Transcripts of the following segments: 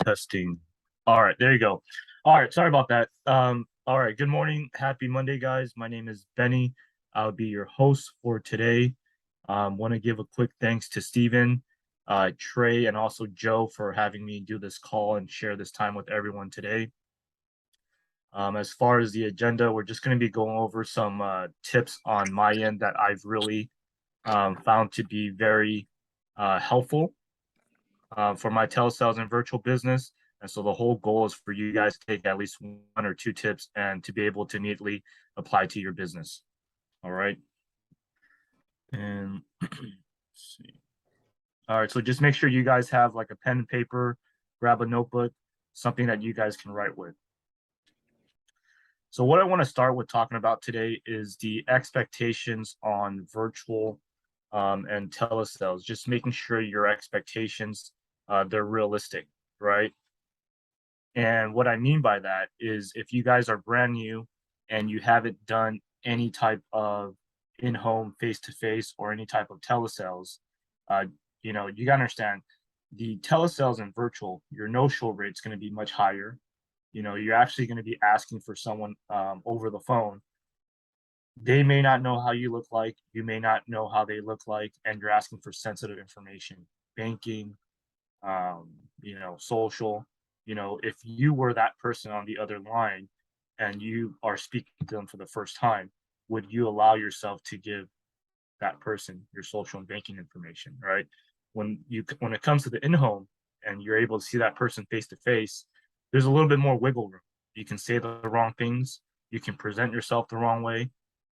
Testing. All right, there you go. All right, sorry about that. All right, good morning. Happy Monday, guys. My name is Benny. I'll be your host for today. Want to give a quick thanks to Steven, Trey, and also Joe for having me do this call and share this time with everyone today. As far as the agenda, we're just going to be going over some tips on my end that I've really found to be very helpful for my telesales and virtual business. And so the whole goal is for you guys to take at least one or two tips and to be able to immediately apply to your business. All right. And let's see. All right. So just make sure you guys have like a pen and paper, grab a notebook, something that you guys can write with. So what I want to start with talking about today is the expectations on virtual and telesales, just making sure your expectations, they're realistic, right? And what I mean by that is if you guys are brand new and you haven't done any type of in-home face-to-face or any type of telesales, uh, you gotta understand the telesales and virtual, your no-show rate is going to be much higher. You're actually going to be asking for someone over the phone. They may not know how you look like, you may not know how they look like, and you're asking for sensitive information, banking, social. If you were that person on the other line and you are speaking to them for the first time, would you allow yourself to give that person your social and banking information, right? When it comes to the in-home and you're able to see that person face to face, there's a little bit more wiggle room. You can say the wrong things, you can present yourself the wrong way,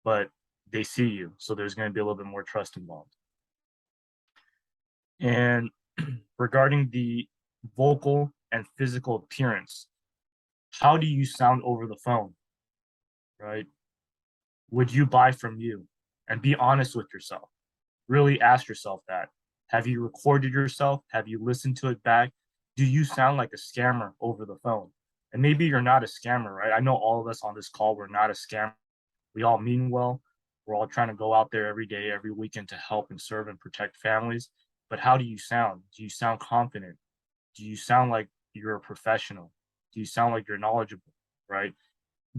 but they see you, so there's going to be a little bit more trust involved. And regarding the vocal and physical appearance, how do you sound over the phone, right? Would you buy from you? And be honest with yourself. Really ask yourself that. Have you recorded yourself? Have you listened to it back? Do you sound like a scammer over the phone? And maybe you're not a scammer, right? I know all of us on this call, we're not a scammer. We all mean well. We're all trying to go out there every day, every weekend to help and serve and protect families. But how do you sound? Do you sound confident? Do you sound like you're a professional? Do you sound like you're knowledgeable, right?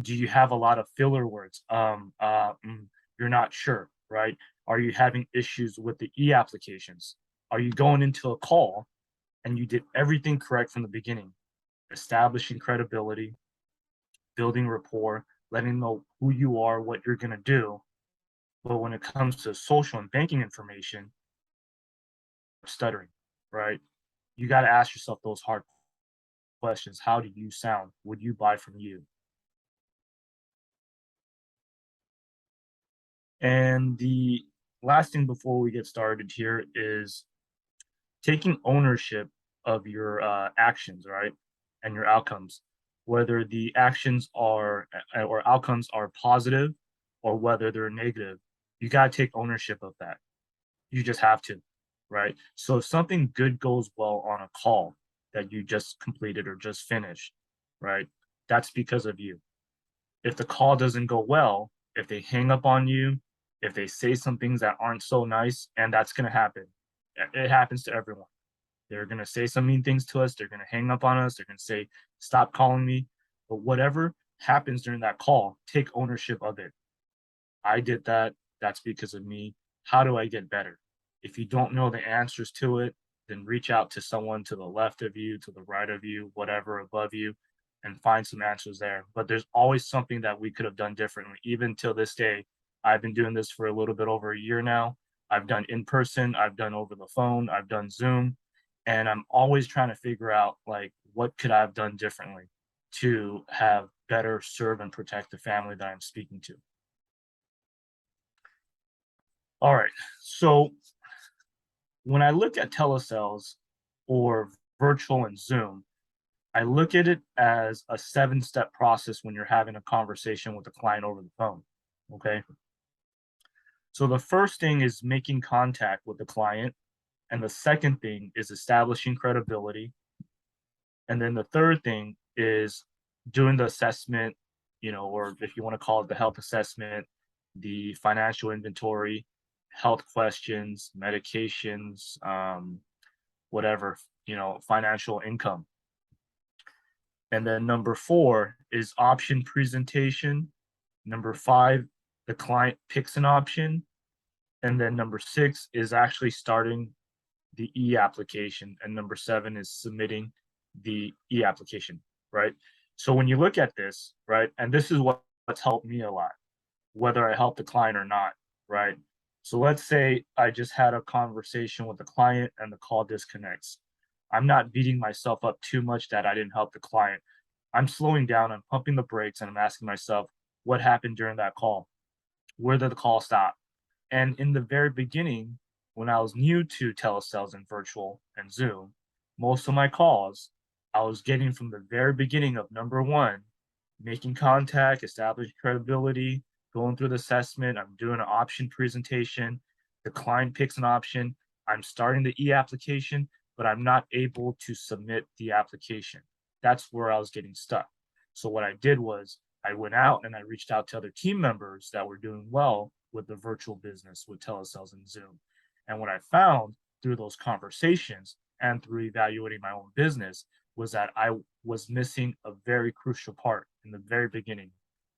Do you have a lot of filler words? You're not sure, right? Are you having issues with the e-applications? Are you going into a call and you did everything correct from the beginning, establishing credibility, building rapport, letting them know who you are, what you're going to do. But when it comes to social and banking information, stuttering, right? You got to ask yourself those hard questions. How do you sound? Would you buy from you? And the last thing before we get started here is taking ownership of your actions, right? And your outcomes, whether the actions are or outcomes are positive or whether they're negative. You got to take ownership of that. You just have to, right? So if something good goes well on a call that you just completed or just finished, right? That's because of you. If the call doesn't go well, if they hang up on you, if they say some things that aren't so nice, and that's going to happen. It happens to everyone. They're going to say some mean things to us. They're going to hang up on us. They're going to say, stop calling me. But whatever happens during that call, take ownership of it. I did that. That's because of me. How do I get better? If you don't know the answers to it, then reach out to someone to the left of you, to the right of you, whatever above you, and find some answers there. But there's always something that we could have done differently. Even till this day, I've been doing this for a little bit over a year now. I've done in person, I've done over the phone, I've done Zoom, and I'm always trying to figure out like what could I have done differently to have better serve and protect the family that I'm speaking to. All right. So when I look at telesales or virtual and Zoom, I look at it as a 7-step process when you're having a conversation with a client over the phone. Okay. So the first thing is making contact with the client. And the second thing is establishing credibility. And then the third thing is doing the assessment, or if you want to call it the health assessment, the financial inventory, health questions, medications, whatever, financial income. And then number 4 is option presentation. Number 5, the client picks an option. And then number 6 is actually starting the e-application. And number 7 is submitting the e-application, right? So when you look at this, right, and this is what's helped me a lot, whether I help the client or not, right? So let's say I just had a conversation with the client and the call disconnects. I'm not beating myself up too much that I didn't help the client. I'm slowing down, I'm pumping the brakes, and I'm asking myself, what happened during that call? Where did the call stop? And in the very beginning, when I was new to telesales and virtual and Zoom, most of my calls I was getting from the very beginning of number 1, making contact, establishing credibility, going through the assessment, I'm doing an option presentation, the client picks an option, I'm starting the e-application, but I'm not able to submit the application. That's where I was getting stuck. So what I did was I went out and I reached out to other team members that were doing well with the virtual business with telesales and Zoom. And what I found through those conversations and through evaluating my own business was that I was missing a very crucial part in the very beginning.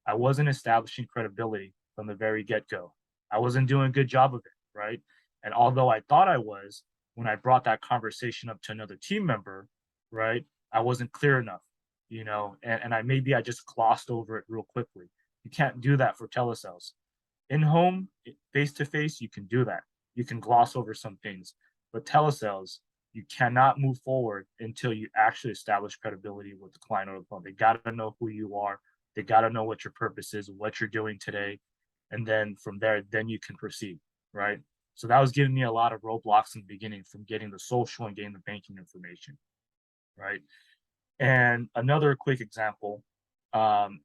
I wasn't establishing credibility from the very get go. I wasn't doing a good job of it, right? And although I thought I was, when I brought that conversation up to another team member, right, I wasn't clear enough, and I just glossed over it real quickly. You can't do that for telesales. In home, face to face, you can do that. You can gloss over some things, but telesales, you cannot move forward until you actually establish credibility with the client or the phone. They got to know who you are. They got to know what your purpose is, what you're doing today. And then from there, then you can proceed, right? So that was giving me a lot of roadblocks in the beginning from getting the social and getting the banking information, right? And another quick example, um,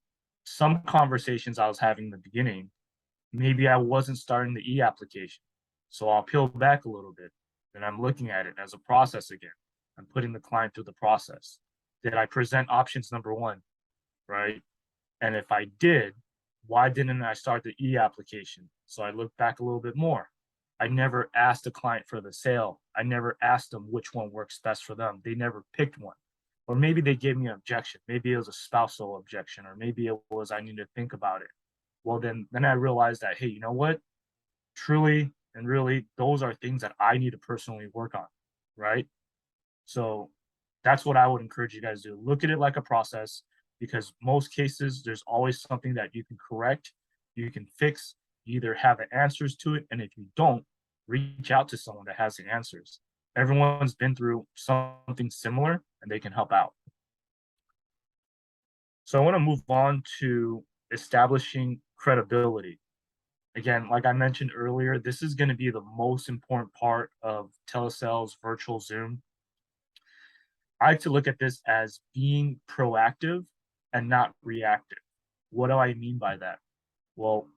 some conversations I was having in the beginning, maybe I wasn't starting the e-application. So I'll peel back a little bit. Then I'm looking at it as a process again. I'm putting the client through the process. Did I present options number 1, right? And if I did, why didn't I start the e-application? So I look back a little bit more. I never asked the client for the sale. I never asked them which one works best for them. They never picked one. Or maybe they gave me an objection. Maybe it was a spousal objection, or maybe it was I need to think about it. Well, then I realized that, hey, you know what? Truly and really, those are things that I need to personally work on, right? So that's what I would encourage you guys to do. Look at it like a process, because most cases there's always something that you can correct, you can fix, you either have the answers to it, and if you don't, reach out to someone that has the answers. Everyone's been through something similar and they can help out. So I want to move on to establishing credibility. Again, like I mentioned earlier, this is going to be the most important part of telesales, virtual Zoom. I like to look at this as being proactive and not reactive. What do I mean by that? Well,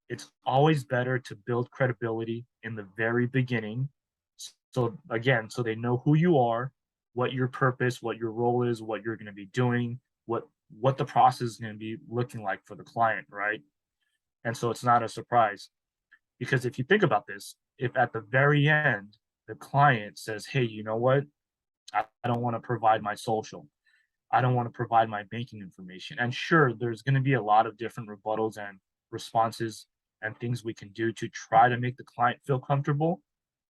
it's always better to build credibility in the very beginning. So again, so they know who you are, what your purpose, what your role is, what you're going to be doing, what the process is going to be looking like for the client, right? And so it's not a surprise. Because if you think about this, if at the very end the client says, hey, you know what? I don't want to provide my social. I don't want to provide my banking information. And sure, there's going to be a lot of different rebuttals and responses and things we can do to try to make the client feel comfortable.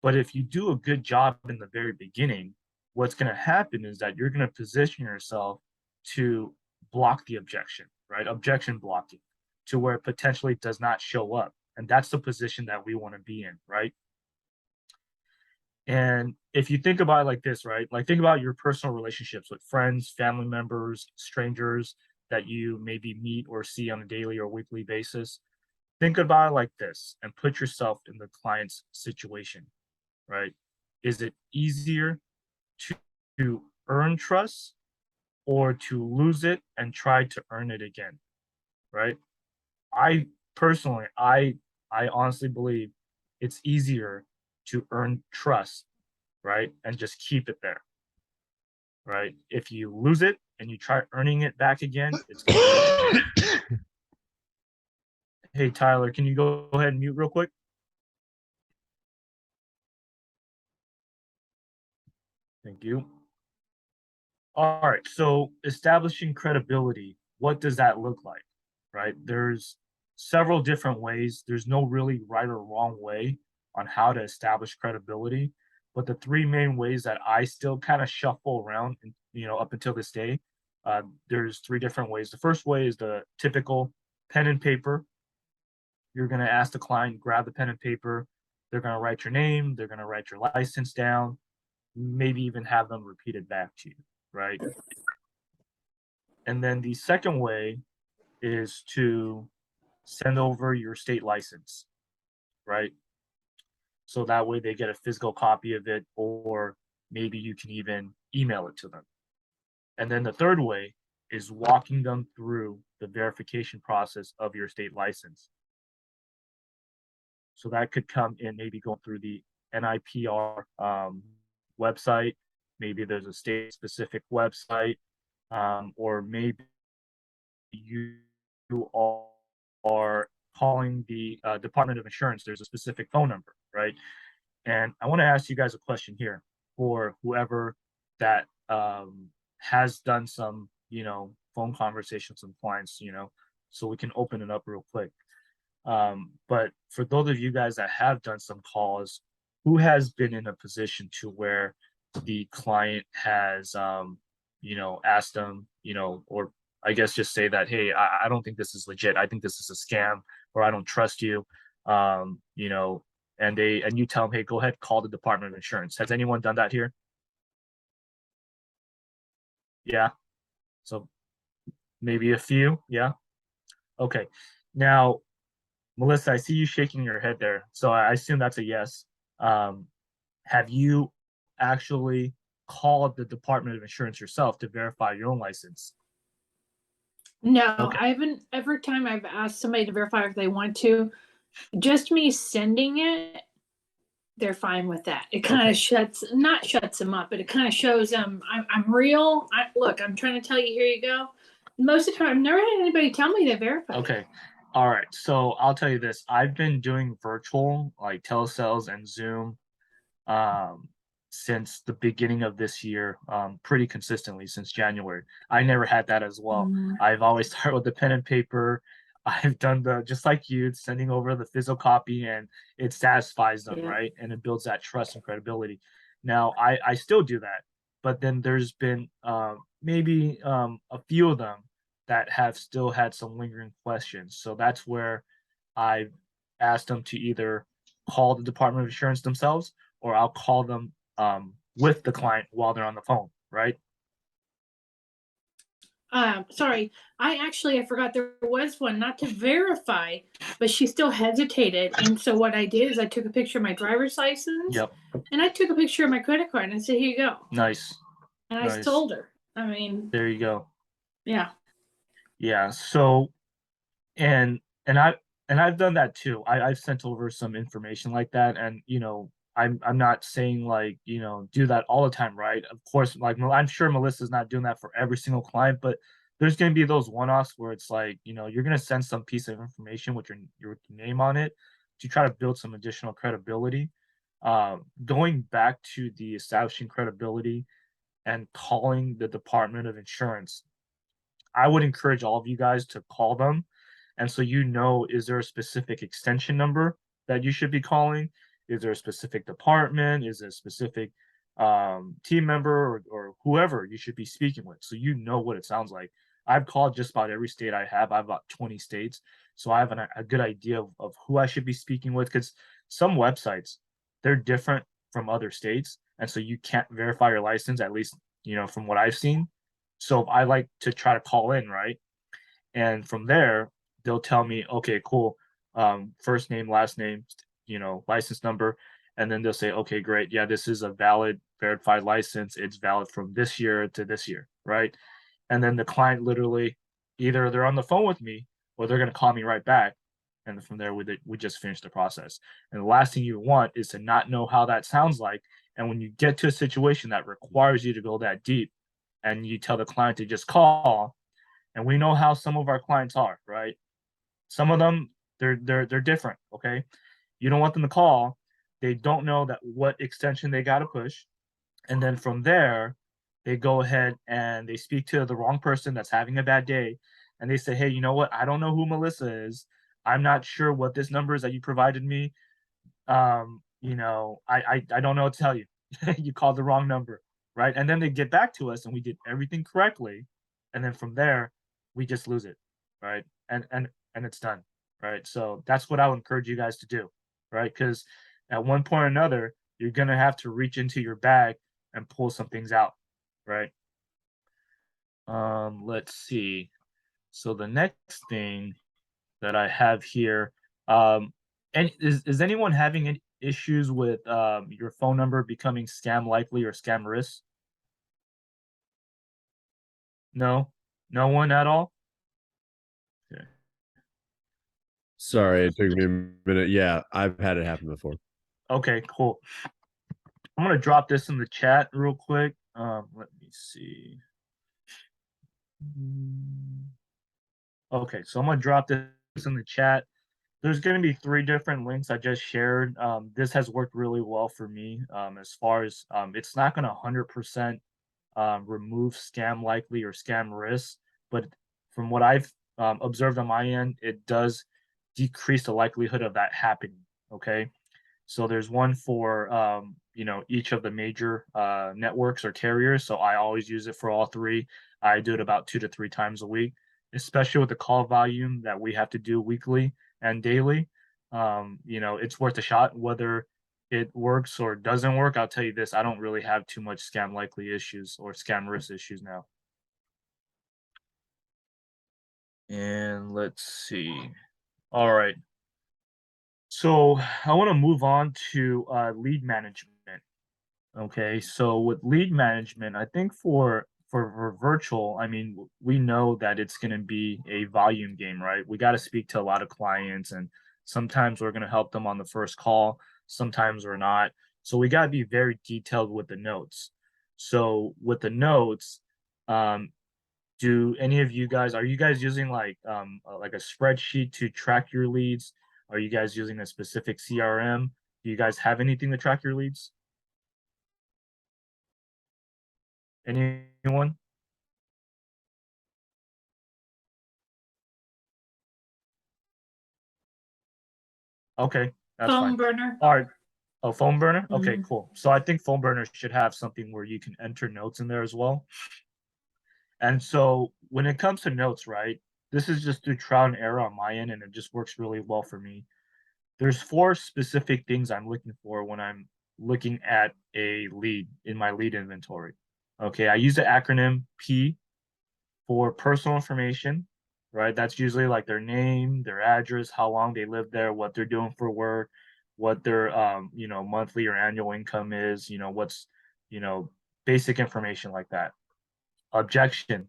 But if you do a good job in the very beginning, what's going to happen is that you're going to position yourself to block the objection, right? Objection blocking, to where it potentially does not show up. And that's the position that we want to be in, right? And if you think about it like this, right? Like think about your personal relationships with friends, family members, strangers that you maybe meet or see on a daily or weekly basis. Think about it like this and put yourself in the client's situation, right? Is it easier to, to earn trust or to lose it and try to earn it again, right? I personally, I honestly believe it's easier to earn trust, right? And just keep it there, right? If you lose it and you try earning it back again, it's going to be much harder. Hey, Tyler, can you go ahead and mute real quick? Thank you. All right, so establishing credibility, what does that look like, right? There's several different ways. There's no really right or wrong way on how to establish credibility, but the three main ways that I still kind of shuffle around, and up until this day, there's three different ways. The first way is the typical pen and paper. You're going to ask the client, grab the pen and paper. They're going to write your name. They're going to write your license down, maybe even have them repeat it back to you, right? And then the second way is to send over your state license, right? So that way they get a physical copy of it, or maybe you can even email it to them. And then the third way is walking them through the verification process of your state license. So that could come in maybe going through the NIPR website. Maybe there's a state specific website, or maybe you are calling the Department of Insurance. There's a specific phone number, right? And I want to ask you guys a question here for whoever that has done some, phone conversations with clients, so we can open it up real quick. But for those of you guys that have done some calls, who has been in a position to where the client has, asked them, or I guess just say that, hey, I don't think this is legit. I think this is a scam, or I don't trust you. Um, you know, and you tell them, hey, go ahead, call the Department of Insurance. Has anyone done that here? Yeah. So maybe a few. Yeah. Okay. Now, Melissa, I see you shaking your head there. So I assume that's a yes. Um, have you actually called the Department of Insurance yourself to verify your own license? No, Okay. I haven't. Every time I've asked somebody to verify if they want to, just me sending it, they're fine with that. It kind Okay. of shuts them up, but it kind of shows them I'm real. Look, I'm trying to tell you, here you go. Most of the time, I've never had anybody tell me they verified. Okay. All right. So I'll tell you this. I've been doing virtual, like telesales and Zoom, um, since the beginning of this year, pretty consistently since January. I never had that as well. Mhm. I've always started with the pen and paper. I've done the just like you, sending over the physical copy, and it satisfies them, Yeah. right? And it builds that trust and credibility. Now, I still do that, but then there's been maybe a few of them that have still had some lingering questions. So that's where I've asked them to either call the Department of Insurance themselves, or I'll call them with the client while they're on the phone, right? Sorry, I forgot there was one not to verify, but she still hesitated. And so what I did is I took a picture of my driver's license Yep. and I took a picture of my credit card and I said, here you go. Nice. And I Nice. told her. I mean, There you go. yeah. Yeah. So and and I and I've done that too. I've sent over some information like that, and I'm not saying like do that all the time, right? Of course, like I'm sure Melissa's not doing that for every single client, but there's going to be those one-offs where it's like you're going to send some piece of information with your name on it to try to build some additional credibility. Going back to the establishing credibility and calling the Department of Insurance, I would encourage all of you guys to call them. And so, is there a specific extension number that you should be calling? Is there a specific department? Is there a specific team member, or whoever you should be speaking with? So you know what it sounds like. I've called just about every state I have. I have about 20 states. So I have a good idea of who I should be speaking with, because some websites, they're different from other states. And so you can't verify your license, at least, from what I've seen. So I like to try to call in, right? And from there, they'll tell me, okay, cool. First name, last name, license number. And then they'll say, okay, great. Yeah, this is a valid, verified license. It's valid from this year to this year, right? And then the client literally, either they're on the phone with me or they're going to call me right back. And from there, we just finish the process. And the last thing you want is to not know how that sounds like. And when you get to a situation that requires you to go that deep, and you tell the client to just call, and we know how some of our clients are, right? Some of them, they're different. Okay, you don't want them to call. They don't know that what extension they got to push, and then from there, they go ahead and they speak to the wrong person that's having a bad day, and they say, "Hey, you know what? I don't know who Melissa is. I'm not sure what this number is that you provided me. I don't know what to tell you. You called the wrong number, right?" And then they get back to us, and we did everything correctly, and then from there, we just lose it, right? And it's done, right? So that's what I would encourage you guys to do, right? Because at one point or another, you're gonna have to reach into your bag and pull some things out, right? Let's see. So the next thing that I have here, and is anyone having any issues with your phone number becoming scam likely or scam risk? No, no one at all. Okay. Sorry, it took me a minute. Yeah, I've had it happen before. Okay, cool. I'm gonna drop this in the chat real quick. Let me see. Okay, so I'm gonna drop this in the chat. There's going to be three different links I just shared. This has worked really well for me as far as it's not going to 100% remove scam likely or scam risk, but from what I've observed on my end, it does decrease the likelihood of that happening. Okay. So there's one for each of the major networks or carriers. So I always use it for all three. I do it about 2 to 3 times a week, especially with the call volume that we have to do weekly and daily. It's worth a shot. Whether it works or doesn't work, I'll tell you this: I don't really have too much scam likely issues or scam risk issues now. And let's see. All right. So I want to move on to lead management. Okay, so with lead management, I think for virtual, I mean, we know that it's going to be a volume game, right? We got to speak to a lot of clients, and sometimes we're going to help them on the first call, sometimes we're not. So we got to be very detailed with the notes. So with the notes, um, do any of you guys are you guys using like a spreadsheet to track your leads? Are you guys using a specific CRM? Do you guys have anything to track your leads? Anyone? Okay, that's Phone fine. burner. Alright. Oh, phone burner? Okay, Mhm. cool. So I think phone burner should have something where you can enter notes in there as well. And so when it comes to notes, right, this is just through trial and error on my end, and it just works really well for me. There's four specific things I'm looking for when I'm looking at a lead in my lead inventory. Okay, I use the acronym P for personal information, right? That's usually like their name, their address, how long they live there, what they're doing for work, what their monthly or annual income is, what's, you know, basic information like that. Objection,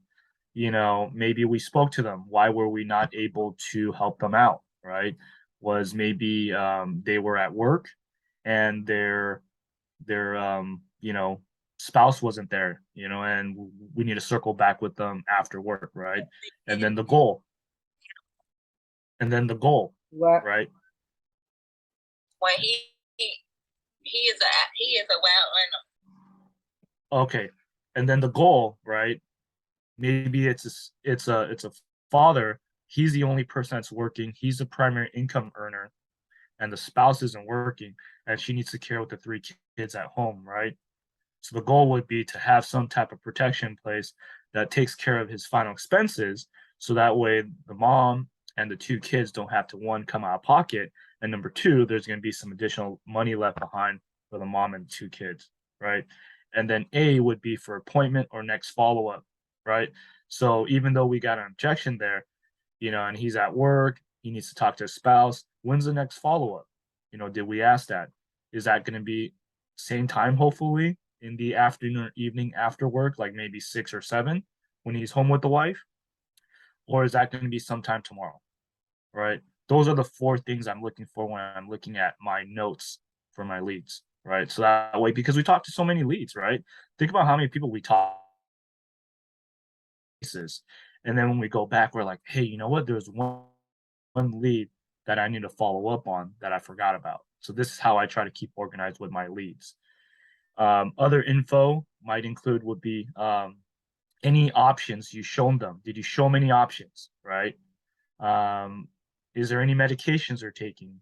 maybe we spoke to them. Why were we not able to help them out, right? Was maybe they were at work and their spouse wasn't there, and we need to circle back with them after work, right? And then the goal, and then the goal, What? right? When he is a wild animal. Okay, and then the goal, right? Maybe it's a father. He's the only person that's working. He's the primary income earner, and the spouse isn't working, and she needs to care with the three kids at home, right? So the goal would be to have some type of protection in place that takes care of his final expenses. So that way the mom and the two kids don't have to, one, come out of pocket. And number two, there's going to be some additional money left behind for the mom and the two kids. Right. And then A would be for appointment or next follow up. Right. So even though we got an objection there, and he's at work, he needs to talk to his spouse. When's the next follow up? Did we ask that? Is that going to be same time, hopefully, in the afternoon or evening after work, like maybe 6 or 7 when he's home with the wife? Or is that going to be sometime tomorrow? Right. Those are the four things I'm looking for when I'm looking at my notes for my leads. Right. So that way, because we talk to so many leads, right? Think about how many people we talk to. And then when we go back, we're like, hey, you know what? There's one lead that I need to follow up on that I forgot about. So this is how I try to keep organized with my leads. Other info might include would be any options you shown them. Did you show them any options, right? Is there any medications they're taking,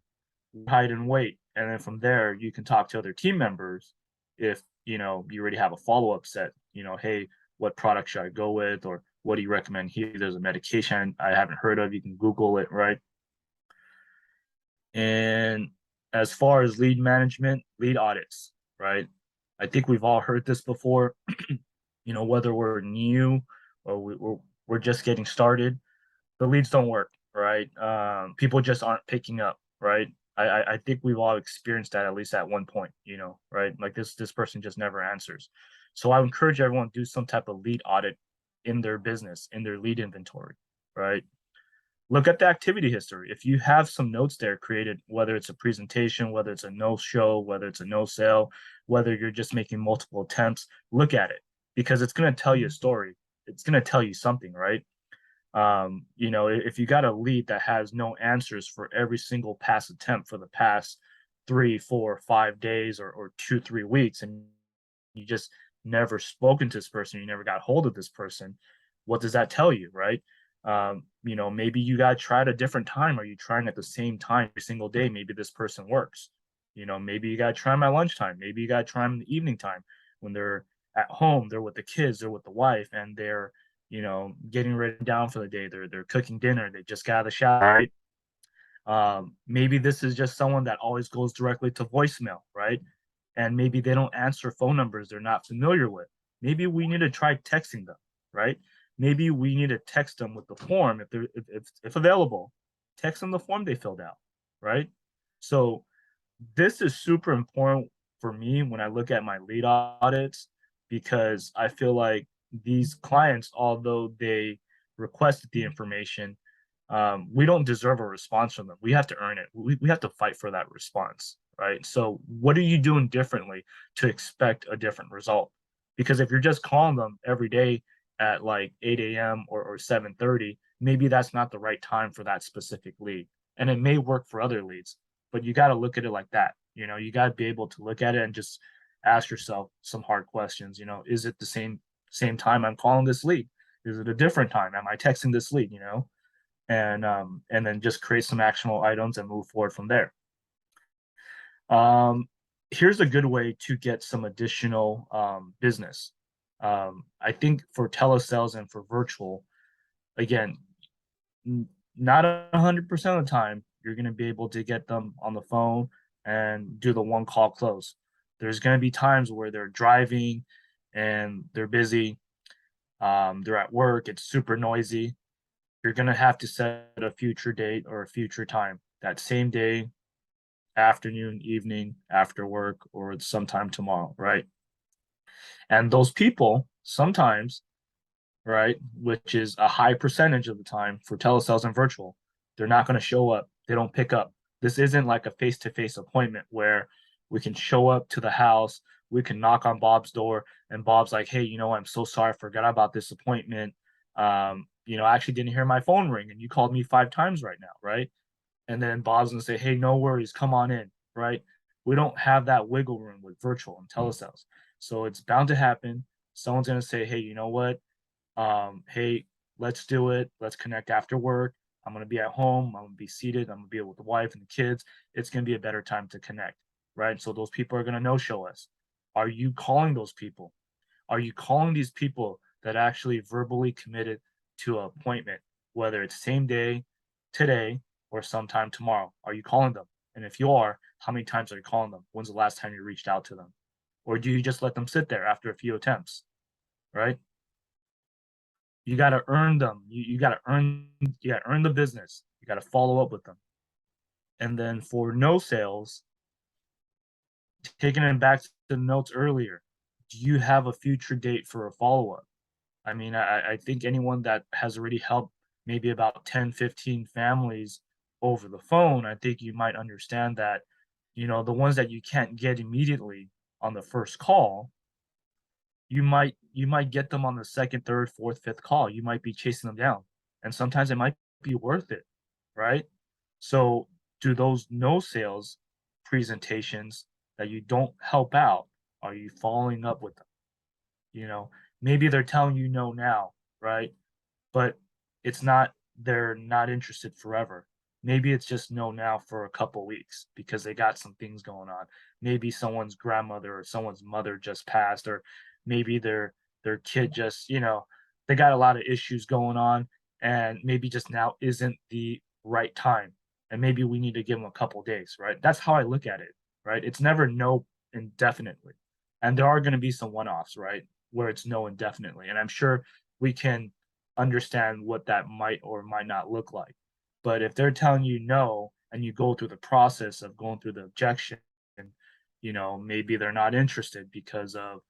height and weight? And then from there, you can talk to other team members if you already have a follow-up set. Hey, what product should I go with, or what do you recommend here? There's a medication I haven't heard of. You can Google it, right? And as far as lead management, lead audits, right? I think we've all heard this before. Whether we're new or we're just getting started, the leads don't work, right? People just aren't picking up, right? I think we've all experienced that at least at one point, right? Like this person just never answers. So I encourage everyone to do some type of lead audit in their business, in their lead inventory, right? Look at the activity history. If you have some notes there created, whether it's a presentation, whether it's a no show, whether it's a no sale, whether you're just making multiple attempts, look at it because it's going to tell you a story. It's going to tell you something, right? If you got a lead that has no answers for every single pass attempt for the past 3, 4, 5 days or 2, 3 weeks, and you just never spoken to this person, you never got hold of this person, what does that tell you, right? Maybe you got to try at a different time. Are you trying at the same time every single day? Maybe this person works. Maybe you got to try them at lunchtime. Maybe you got to try them in the evening time when they're at home, they're with the kids, they're with the wife, and they're getting ready down for the day. They're cooking dinner. They just got out of the shower. Right? Maybe this is just someone that always goes directly to voicemail, right? And maybe they don't answer phone numbers they're not familiar with. Maybe we need to try texting them, right? Maybe we need to text them with the form if available. Text them the form they filled out, right? So this is super important for me when I look at my lead audits because I feel like these clients, although they requested the information, we don't deserve a response from them. We have to earn it. We have to fight for that response, right? So what are you doing differently to expect a different result? Because if you're just calling them every day at like 8 a.m. or 7:30, maybe that's not the right time for that specific lead. And it may work for other leads, but you got to look at it like that. You got to be able to look at it and just ask yourself some hard questions. Is it the same time I'm calling this lead? Is it a different time? Am I texting this lead? And then just create some actionable items and move forward from there. Here's a good way to get some additional business. I think for telesales and for virtual, again, not 100% of the time you're going to be able to get them on the phone and do the one call close. There's going to be times where they're driving and they're busy. They're at work. It's super noisy. You're going to have to set a future date or a future time that same day, afternoon, evening, after work, or sometime tomorrow, right? And those people sometimes, right, which is a high percentage of the time for telesales and virtual, they're not going to show up. They don't pick up. This isn't like a face-to-face appointment where we can show up to the house, we can knock on Bob's door, and Bob's like, hey, I'm so sorry, I forgot about this appointment. I actually didn't hear my phone ring, and you called me 5 times right now, right? And then Bob's gonna say, hey, no worries, come on in, right? We don't have that wiggle room with virtual and telesales. So it's bound to happen. Someone's gonna say, hey, you know what? Hey, let's do it. Let's connect after work. I'm gonna be at home. I'm gonna be seated. I'm gonna be with the wife and the kids. It's gonna be a better time to connect, right? So those people are gonna no-show us. Are you calling those people? Are you calling these people that actually verbally committed to an appointment, whether it's same day, today, or sometime tomorrow? Are you calling them? And if you are, how many times are you calling them? When's the last time you reached out to them? Or do you just let them sit there after a few attempts, right? You got to earn them. You got to earn the business. You got to follow up with them. And then for no sales, taking it back to the notes earlier, do you have a future date for a follow-up? I mean, I think anyone that has already helped maybe about 10, 15 families over the phone, I think you might understand that, the ones that you can't get immediately on the first call, you might get them on the second, third, fourth, fifth call. You might be chasing them down. And sometimes it might be worth it, right? So do those no sales presentations that you don't help out, Are you following up with them? You know, maybe they're telling you no now, right? But it's not, they're not interested forever. Maybe it's just no now for a couple weeks because they got some things going on. Maybe someone's grandmother or someone's mother just passed, or maybe their kid just, they got a lot of issues going on, and maybe just now isn't the right time. And maybe we need to give them a couple days, right? That's how I look at it, right? It's never no indefinitely. And there are going to be some one-offs, right? Where it's no indefinitely. And I'm sure we can understand what that might or might not look like. But if they're telling you no and you go through the process of going through the objection, maybe they're not interested because of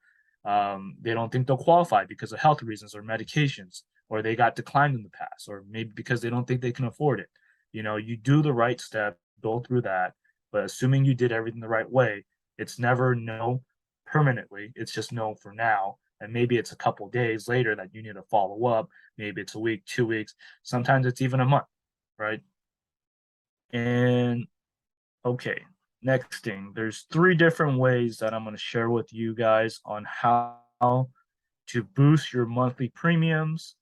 they don't think they'll qualify because of health reasons or medications, or they got declined in the past, or maybe because they don't think they can afford it. You do the right step, go through that, but assuming you did everything the right way, it's never no permanently. It's just no for now. And maybe it's a couple days later that you need to follow up. Maybe it's a week, 2 weeks. Sometimes it's even a month, right? And okay, next thing, there's 3 different ways that I'm going to share with you guys on how to boost your monthly premiums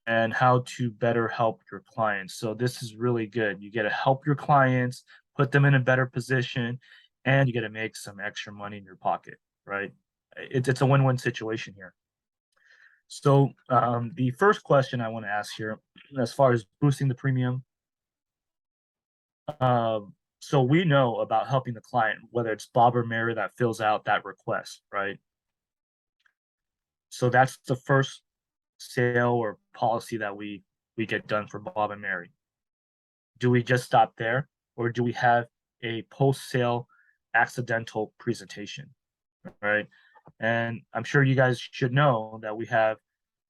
and how to better help your clients. So this is really good. You get to help your clients, put them in a better position, and you get to make some extra money in your pocket, right? It's a win-win situation here. So the first question I want to ask here, as far as boosting the premium, so we know about helping the client, whether it's Bob or Mary that fills out that request, right? So that's the first sale or policy that we get done for Bob and Mary. Do we just stop there, or do we have a post-sale accidental presentation, right? And I'm sure you guys should know that we have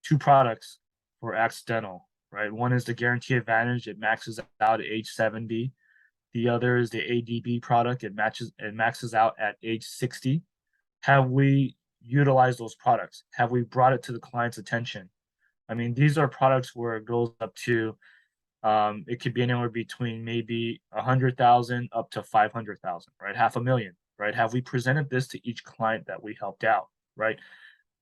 2 products for accidental, right? One is the Guarantee Advantage. It maxes out at age 70. The other is the ADB product. It maxes out at age 60. Have we utilized those products? Have we brought it to the client's attention? I mean, these are products where it goes up to, it could be anywhere between maybe 100,000 up to 500,000, right? 500,000, right? Have we presented this to each client that we helped out, right?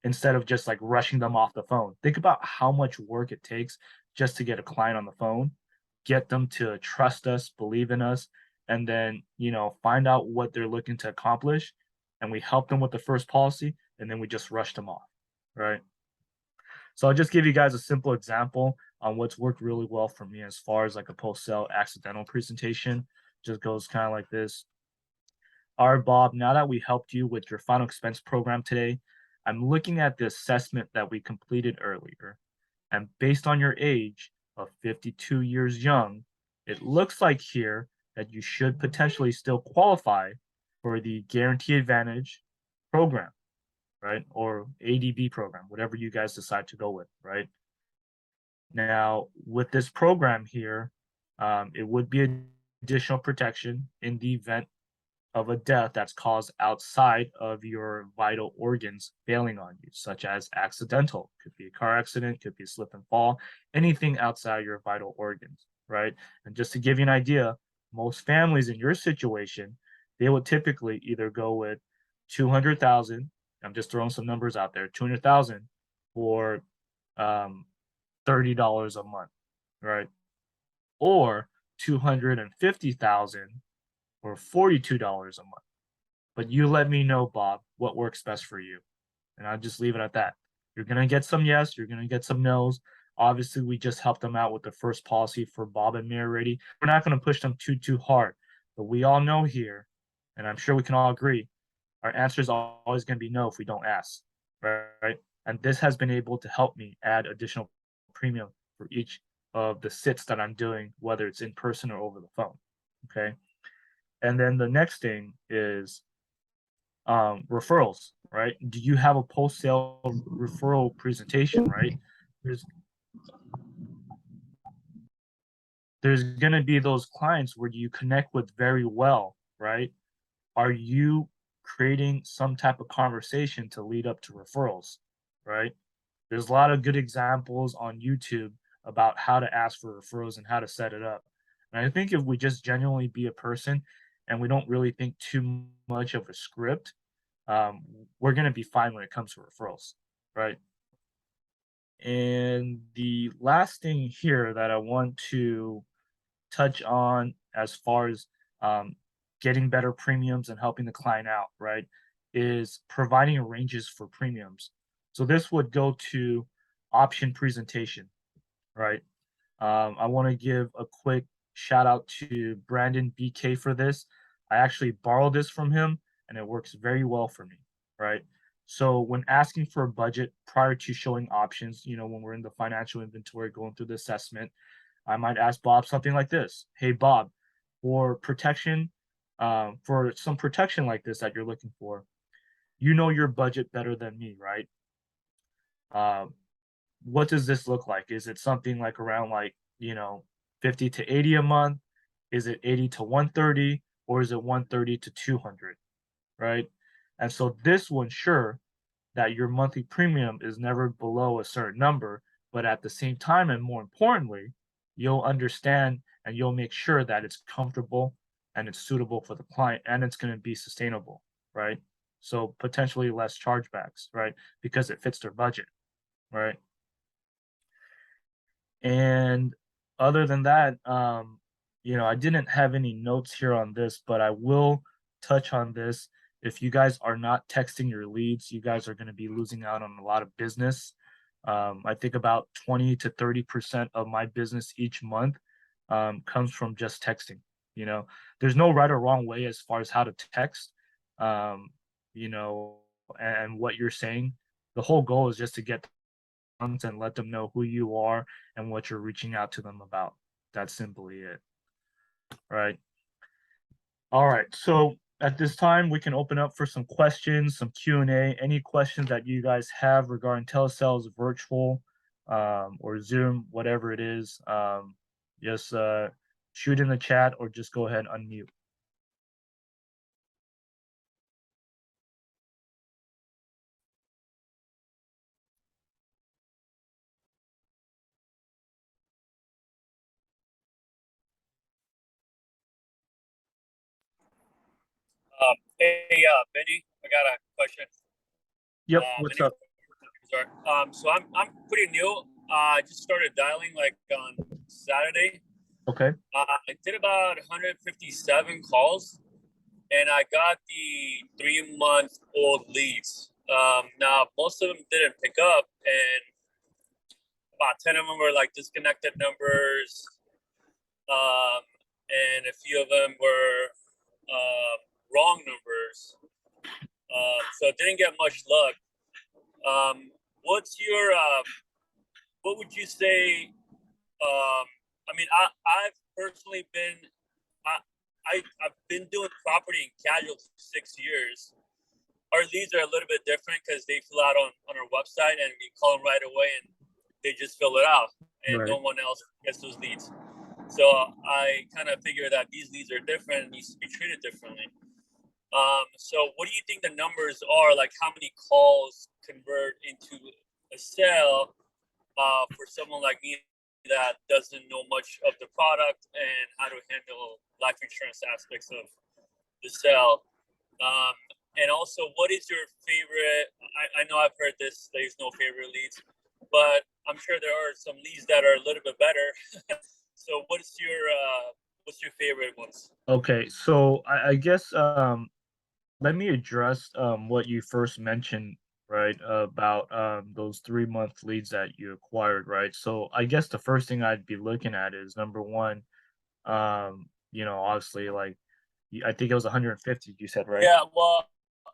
Instead of just like rushing them off the phone. Think about how much work it takes just to get a client on the phone, get them to trust us, believe in us, and then, find out what they're looking to accomplish. And we help them with the first policy, and then we just rush them off, right? So I'll just give you guys a simple example on what's worked really well for me as far as like a post-sale accidental presentation. Just goes kind of like this. All right, Bob, now that we helped you with your final expense program today, I'm looking at the assessment that we completed earlier. And based on your age of 52 years young, it looks like here that you should potentially still qualify for the Guarantee Advantage program, right? Or ADB program, whatever you guys decide to go with, right? Now, with this program here, it would be additional protection in the event of a death that's caused outside of your vital organs failing on you, such as accidental. Could be a car accident, could be a slip and fall, anything outside your vital organs, right? And just to give you an idea, most families in your situation, they would typically either go with 200,000. I'm just throwing some numbers out there, 200,000 for $30 a month, right? Or 250,000 or $42 a month. But you let me know, Bob, what works best for you. And I'll just leave it at that. You're going to get some yes, you're going to get some no's. Obviously, we just helped them out with the first policy for Bob and Mary already. We're not going to push them too hard. But we all know here, and I'm sure we can all agree, our answer is always going to be no if we don't ask, right? And this has been able to help me add additional premium for each of the sits that I'm doing, whether it's in person or over the phone, okay? And then the next thing is referrals, right? Do you have a post-sale referral presentation, right? There's going to be those clients where you connect with very well, right? Are you creating some type of conversation to lead up to referrals, right? There's a lot of good examples on YouTube about how to ask for referrals and how to set it up. And I think if we just genuinely be a person and we don't really think too much of a script, we're going to be fine when it comes to referrals, right? And the last thing here that I want to touch on as far as getting better premiums and helping the client out, right, is providing ranges for premiums. So this would go to option presentation, right? I want to give a quick shout out to Brandon BK for this. I actually borrowed this from him and it works very well for me, right? So when asking for a budget prior to showing options, when we're in the financial inventory going through the assessment, I might ask Bob something like this. Hey, Bob, for protection, for some protection like this that you're looking for, you know your budget better than me, right? Um, what does this look like? Is it something like around 50 to 80 a month? Is it 80 to 130? Or is it 130 to 200? Right? And so this will ensure that your monthly premium is never below a certain number, but at the same time, and more importantly, you'll understand and you'll make sure that it's comfortable and it's suitable for the client and it's going to be sustainable, right? So potentially less chargebacks, right? Because it fits their budget, right? And other than that, I didn't have any notes here on this, but I will touch on this. If you guys are not texting your leads, you guys are going to be losing out on a lot of business. I think about 20 to 30% of my business each month comes from just texting. There's no right or wrong way as far as how to text, um, and what you're saying. The whole goal is just to get and let them know who you are and what you're reaching out to them about. That's simply it. Right. All right. So at this time, we can open up for some questions, some Q&A. Any questions that you guys have regarding telesales, virtual, or Zoom, whatever it is, just shoot in the chat or just go ahead and unmute. Benny, I got a question. Yep. What's up? So I'm pretty new. I just started dialing like on Saturday. Okay. I did about 157 calls, and I got the 3-month-old leads. Now most of them didn't pick up, and about 10 of them were like disconnected numbers, and a few of them were wrong numbers. So it didn't get much luck. What's your what would you say? I've personally been I've been doing property and casualty for 6 years. Our leads are a little bit different because they fill out on our website and we call them right away and they just fill it out and no one else gets those leads. So I kind of figure that these leads are different and needs to be treated differently. So what do you think the numbers are? Like how many calls convert into a sale for someone like me that doesn't know much of the product and how to handle life insurance aspects of the sale? And also, what is your favorite? I know I've heard this, there's no favorite leads, but I'm sure there are some leads that are a little bit better. So what's your favorite ones? Okay, so I guess let me address what you first mentioned, right, about those 3-month leads that you acquired, right? So I guess the first thing I'd be looking at is number one, obviously, like I think it was 150. You said, right? Yeah. Well,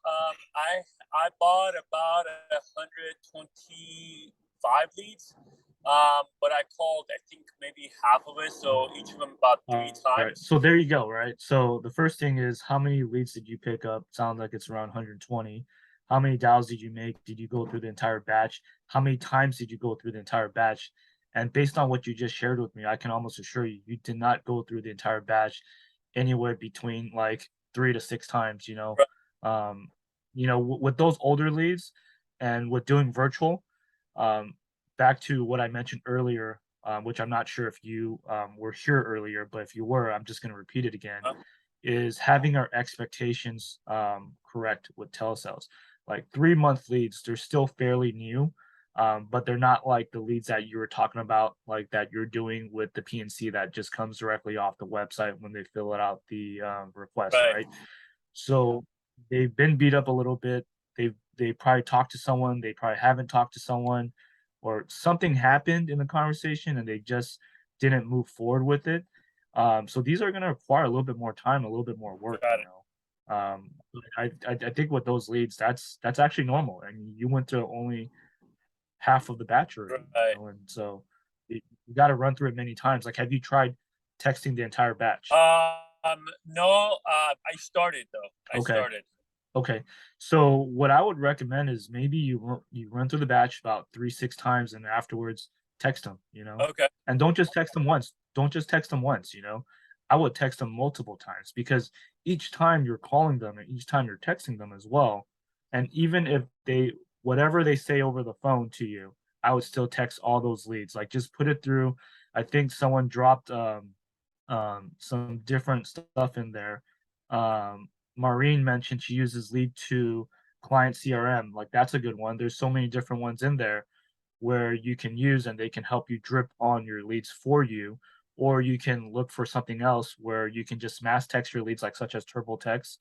I bought about 125 leads. But I called, I think maybe half of it, so each of them about 3 times. Right. So there you go, right? So the first thing is how many leads did you pick up? Sounds like it's around 120. How many dials did you make? Did you go through the entire batch? How many times did you go through the entire batch? And based on what you just shared with me, I can almost assure you, you did not go through the entire batch anywhere between like 3 to 6 times, with those older leads and with doing virtual, back to what I mentioned earlier, which I'm not sure if you were here earlier, but if you were, I'm just going to repeat it again, is having our expectations correct with telesales. Like 3-month leads, they're still fairly new, but they're not like the leads that you were talking about, like that you're doing with the PNC that just comes directly off the website when they fill it out the request, Right. right? So they've been beat up a little bit. They probably talked to someone, they probably haven't talked to someone, or something happened in the conversation and they just didn't move forward with it. So these are going to require a little bit more time, a little bit more work, Got you know. I think with those leads, that's actually normal, and you went to only half of the batch already, Right. you know, and so you got to run through it many times. Like, have you tried texting the entire batch? No, I started though. I Okay. started. Okay, so what I would recommend is maybe you run through the batch about 3, 6 times, and afterwards text them. You know, Okay. and don't just text them once. Don't just text them once. You know, I would text them multiple times because each time you're calling them and each time you're texting them as well, and even if they whatever they say over the phone to you, I would still text all those leads. Like just put it through. I think someone dropped some different stuff in there. Maureen mentioned she uses Lead to Client CRM. Like that's a good one. There's so many different ones in there where you can use and they can help you drip on your leads for you. Or you can look for something else where you can just mass text your leads, like such as TurboText,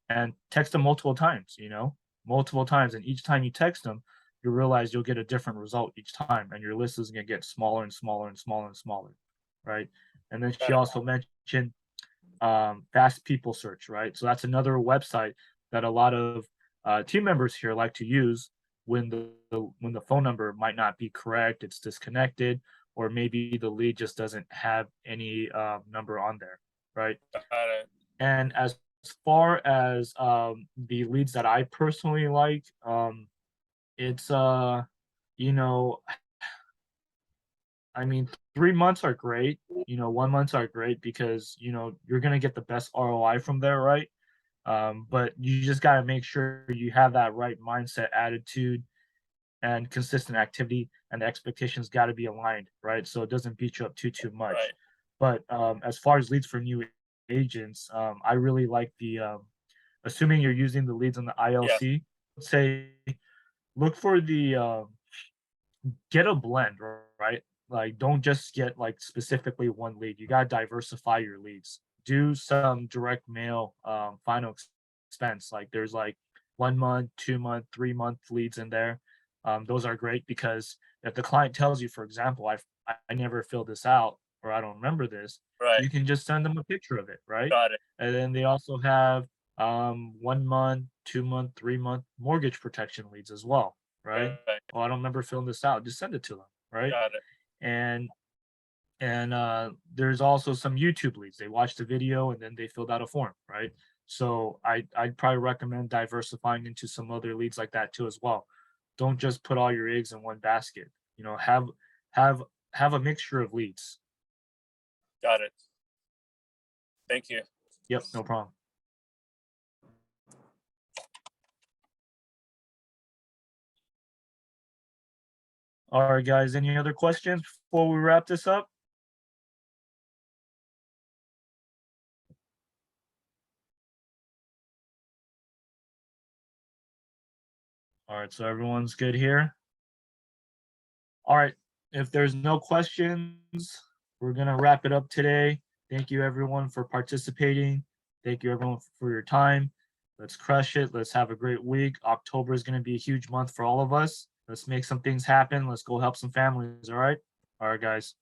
and text them multiple times, you know, multiple times. And each time you text them, you realize you'll get a different result each time, and your list is going to get smaller and smaller and smaller and smaller, right? And then she also mentioned Fast People Search, right? So that's another website that a lot of team members here like to use when when the phone number might not be correct, it's disconnected, or maybe the lead just doesn't have any number on there, right? Got it. And as far as the leads that I personally like, it's you know, I mean, 3 months are great. You know, 1 months are great because you know you're gonna get the best ROI from there, right? But you just gotta make sure you have that right mindset, attitude, and consistent activity, and the expectations got to be aligned, right? So it doesn't beat you up too much. Right. But as far as leads for new agents, I really like the assuming you're using the leads on the ILC. Say, look for the get a blend, right? Like, don't just get like specifically one lead. You gotta diversify your leads. Do some direct mail, final expense. Like, there's like 1 month, 2 month, 3 month leads in there. Those are great because if the client tells you, for example, I never filled this out or I don't remember this, Right. you can just send them a picture of it, right? Got it. And then they also have 1 month, 2 month, 3 month mortgage protection leads as well, right? Right. Oh, I don't remember filling this out. Just send it to them, right? Got it. And there's also some YouTube leads. They watched the video and then they filled out a form, right? So I'd probably recommend diversifying into some other leads like that too as well. Don't just put all your eggs in one basket. You know, have have a mixture of leads. Got it. Thank you. Yep, no problem. All right, guys. Any other questions before we wrap this up? All right, so everyone's good here. All right, if there's no questions, we're gonna wrap it up today. Thank you everyone for participating. Thank you everyone for your time. Let's crush it. Let's have a great week. October is gonna be a huge month for all of us. Let's make some things happen. Let's go help some families. All right, guys.